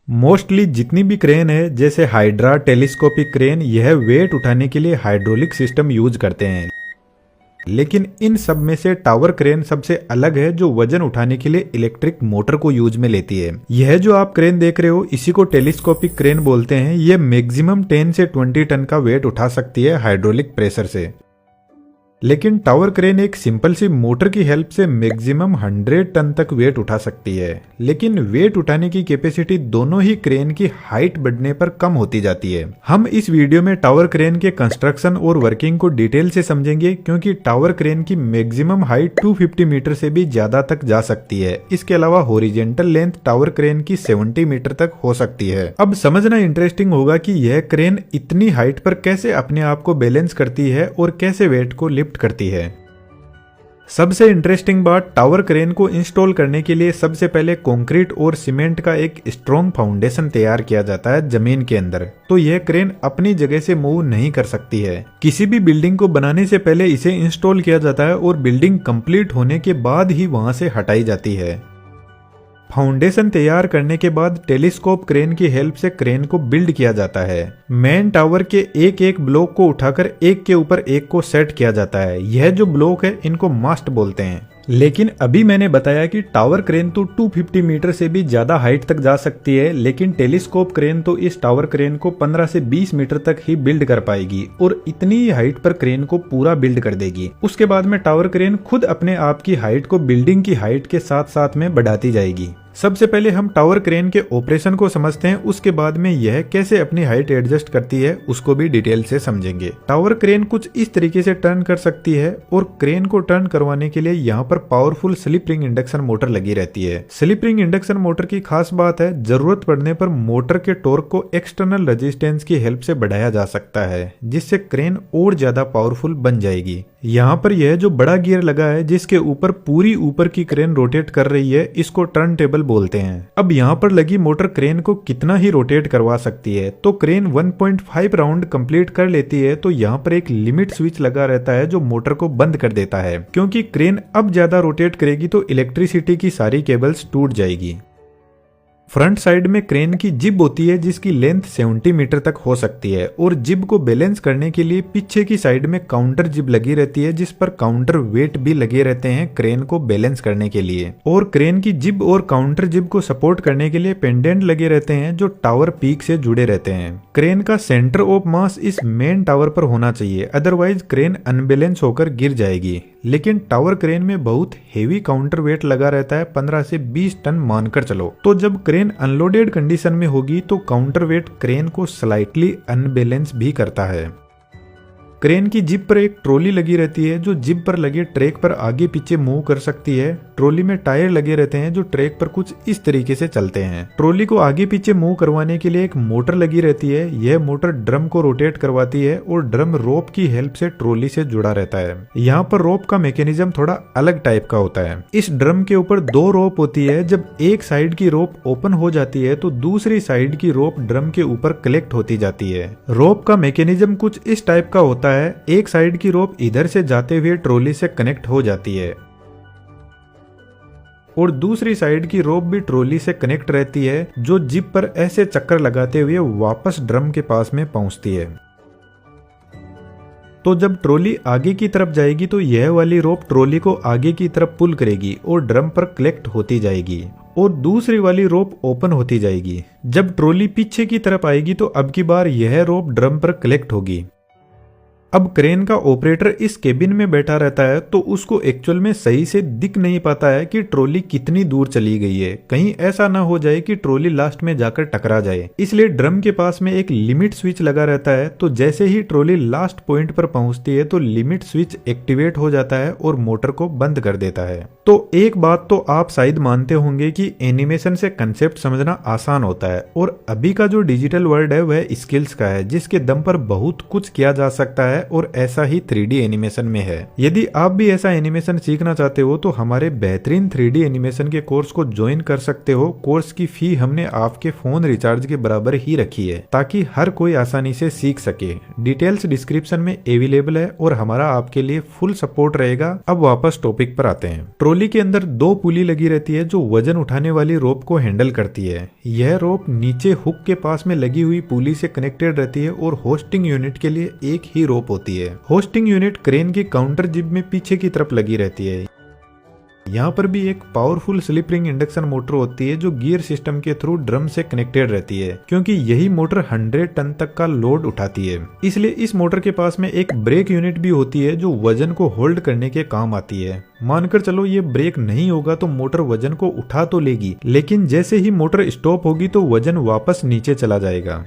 Mostly जितनी भी crane है जैसे हाइड्रा टेलीस्कोपिक क्रेन, यह वेट उठाने के लिए हाइड्रोलिक सिस्टम यूज करते हैं। लेकिन इन सब में से टावर क्रेन सबसे अलग है, जो वजन उठाने के लिए इलेक्ट्रिक मोटर को यूज में लेती है। यह जो आप क्रेन देख रहे हो इसी को टेलीस्कोपिक क्रेन बोलते हैं। यह मैक्सिमम 10 से 20 टन का वेट उठा सकती है हाइड्रोलिक प्रेशर से। लेकिन टावर क्रेन एक सिंपल सी मोटर की हेल्प से मैक्सिमम 100 टन तक वेट उठा सकती है। लेकिन वेट उठाने की कैपेसिटी दोनों ही क्रेन की हाइट बढ़ने पर कम होती जाती है। हम इस वीडियो में टावर क्रेन के कंस्ट्रक्शन और वर्किंग को डिटेल से समझेंगे, क्योंकि टावर क्रेन की मैक्सिमम हाइट 250 मीटर से भी ज्यादा तक जा सकती है। इसके अलावा हॉरिजॉन्टल लेंथ टावर क्रेन की 70 मीटर तक हो सकती है। अब समझना इंटरेस्टिंग होगा कि यह क्रेन इतनी हाइट पर कैसे अपने आप को बैलेंस करती है और कैसे वेट को लिफ्ट करती है। सबसे इंटरेस्टिंग बात, टावर क्रेन को इंस्टॉल करने के लिए सबसे पहले कंक्रीट और सीमेंट का एक स्ट्रॉन्ग फाउंडेशन तैयार किया जाता है जमीन के अंदर। तो यह क्रेन अपनी जगह से मूव नहीं कर सकती है। किसी भी बिल्डिंग को बनाने से पहले इसे इंस्टॉल किया जाता है और बिल्डिंग कंप्लीट होने के बाद ही वहां से हटाई जाती है। फाउंडेशन तैयार करने के बाद टेलीस्कोप क्रेन की हेल्प से क्रेन को बिल्ड किया जाता है। मेन टावर के एक एक ब्लॉक को उठाकर एक के ऊपर एक को सेट किया जाता है। यह जो ब्लॉक है इनको मास्ट बोलते हैं। लेकिन अभी मैंने बताया कि टावर क्रेन तो 250 मीटर से भी ज्यादा हाइट तक जा सकती है, लेकिन टेलीस्कोप क्रेन तो इस टावर क्रेन को 15 से 20 मीटर तक ही बिल्ड कर पाएगी और इतनी ही हाइट पर क्रेन को पूरा बिल्ड कर देगी। उसके बाद में टावर क्रेन खुद अपने आप की हाइट को बिल्डिंग की हाइट के साथ साथ में बढ़ाती जाएगी। सबसे पहले हम टावर क्रेन के ऑपरेशन को समझते हैं, उसके बाद में यह कैसे अपनी हाइट एडजस्ट करती है उसको भी डिटेल से समझेंगे। टावर क्रेन कुछ इस तरीके से टर्न कर सकती है और क्रेन को टर्न करवाने के लिए यहाँ पर powerful slip ring induction motor लगी रहती है। स्लिप रिंग इंडक्शन मोटर की खास बात है, जरूरत पड़ने पर मोटर के टॉर्क को एक्सटर्नल रेजिस्टेंस की हेल्प से बढ़ाया जा सकता है, जिससे क्रेन और ज्यादा पावरफुल बन जाएगी। यहाँ पर यह जो बड़ा गियर लगा है जिसके ऊपर पूरी ऊपर की क्रेन रोटेट कर रही है, इसको टर्न टेबल बोलते हैं। अब यहाँ पर लगी मोटर क्रेन को कितना ही रोटेट करवा सकती है। तो क्रेन 1.5 राउंड कंप्लीट कर लेती है तो यहाँ पर एक लिमिट स्विच लगा रहता है जो मोटर को बंद कर देता है, क्योंकि क्रेन अब ज्यादा रोटेट करेगी तो इलेक्ट्रिसिटी की सारी केबल्स टूट जाएगी। फ्रंट साइड में क्रेन की जिब होती है जिसकी लेंथ 70 मीटर तक हो सकती है और जिब को बैलेंस करने के लिए पीछे की साइड में काउंटर जिब लगी रहती है, जिस पर काउंटर वेट भी लगे रहते हैं क्रेन को बैलेंस करने के लिए। और क्रेन की जिब और काउंटर जिब को सपोर्ट करने के लिए पेंडेंट लगे रहते हैं जो टावर पीक से जुड़े रहते हैं। क्रेन का सेंटर ऑफ मास इस मेन टावर पर होना चाहिए, अदरवाइज क्रेन अनबैलेंस होकर गिर जाएगी। लेकिन टावर क्रेन में बहुत हेवी काउंटर वेट लगा रहता है, 15 से 20 टन मानकर चलो। तो जब क्रेन अनलोडेड कंडीशन में होगी तो काउंटर वेट क्रेन को स्लाइटली अनबैलेंस भी करता है। क्रेन की जिब पर एक ट्रॉली लगी रहती है जो जिब पर लगे ट्रैक पर आगे पीछे मूव कर सकती है। ट्रॉली में टायर लगे रहते हैं जो ट्रैक पर कुछ इस तरीके से चलते हैं। ट्रॉली को आगे पीछे मूव करवाने के लिए एक मोटर लगी रहती है। यह मोटर ड्रम को रोटेट करवाती है और ड्रम रोप की हेल्प से ट्रॉली से जुड़ा रहता है। यहाँ पर रोप का मैकेनिज्म थोड़ा अलग टाइप का होता है। इस ड्रम के ऊपर 2 रोप होती है। जब एक साइड की रोप ओपन हो जाती है तो दूसरी साइड की रोप ड्रम के ऊपर कलेक्ट होती जाती है। रोप का मैकेनिज्म कुछ इस टाइप का होता है। एक साइड की रोप इधर से जाते हुए ट्रॉली से कनेक्ट हो जाती है और दूसरी साइड की रोप भी ट्रॉली से कनेक्ट रहती है, जो जिप पर ऐसे चक्कर लगाते हुए वापस ड्रम के पास में पहुंचती है। तो जब ट्रॉली आगे की तरफ जाएगी तो यह वाली रोप ट्रॉली को आगे की तरफ पुल करेगी और ड्रम पर कलेक्ट होती जाएगी और दूसरी वाली रोप ओपन होती जाएगी। जब ट्रॉली पीछे की तरफ आएगी तो अब की बार यह रोप ड्रम पर कलेक्ट होगी। अब क्रेन का ऑपरेटर इस केबिन में बैठा रहता है तो उसको एक्चुअल में सही से दिख नहीं पाता है कि ट्रॉली कितनी दूर चली गई है। कहीं ऐसा ना हो जाए कि ट्रॉली लास्ट में जाकर टकरा जाए, इसलिए ड्रम के पास में एक लिमिट स्विच लगा रहता है। तो जैसे ही ट्रॉली लास्ट पॉइंट पर पहुंचती है तो लिमिट स्विच एक्टिवेट हो जाता है और मोटर को बंद कर देता है। तो एक बात तो आप शायद मानते होंगे कि एनिमेशन से कंसेप्ट समझना आसान होता है और अभी का जो डिजिटल वर्ल्ड है वह स्किल्स का है, जिसके दम पर बहुत कुछ किया जा सकता है और ऐसा ही 3D एनिमेशन में है। यदि आप भी ऐसा एनिमेशन सीखना चाहते हो तो हमारे बेहतरीन 3D एनिमेशन के कोर्स को ज्वाइन कर सकते हो। कोर्स की फी हमने आपके फोन रिचार्ज के बराबर ही रखी है ताकि हर कोई आसानी से सीख सके। डिटेल्स डिस्क्रिप्शन में अवेलेबल है और हमारा आपके लिए फुल सपोर्ट रहेगा। अब वापस टॉपिक पर आते हैं। ट्रॉली के अंदर 2 पुली लगी रहती है जो वजन उठाने वाली रोप को हैंडल करती है। यह रोप नीचे हुक के पास में लगी हुई पुली से कनेक्टेड रहती है और होस्टिंग यूनिट के लिए एक ही रोप होती है। होस्टिंग यूनिट क्रेन के काउंटर जिब में पीछे की तरफ लगी रहती है। यहाँ पर भी एक powerful slip ring induction motor होती है जो गियर सिस्टम के थ्रू ड्रम से कनेक्टेड रहती है, क्योंकि यही मोटर 100 टन तक का लोड उठाती है। इसलिए इस मोटर के पास में एक ब्रेक यूनिट भी होती है जो वजन को होल्ड करने के काम आती है। मानकर चलो ये ब्रेक नहीं होगा तो मोटर वजन को उठा तो लेगी, लेकिन जैसे ही मोटर स्टॉप होगी तो वजन वापस नीचे चला जाएगा।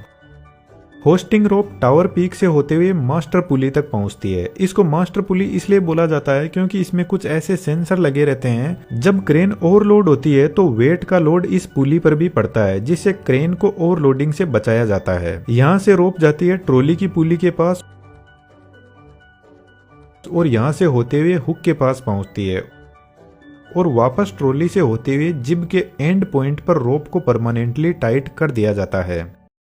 होस्टिंग रोप टावर पीक से होते हुए मास्टर पुली तक पहुंचती है। इसको मास्टर पुली इसलिए बोला जाता है क्योंकि इसमें कुछ ऐसे सेंसर लगे रहते हैं। जब क्रेन ओवरलोड होती है तो वेट का लोड इस पुली पर भी पड़ता है, जिससे क्रेन को ओवरलोडिंग से बचाया जाता है। यहाँ से रोप जाती है ट्रॉली की पुली के पास और यहाँ से होते हुए हुक के पास पहुंचती है और वापस ट्रॉली से होते हुए जिब के एंड पॉइंट पर रोप को परमानेंटली टाइट कर दिया जाता है।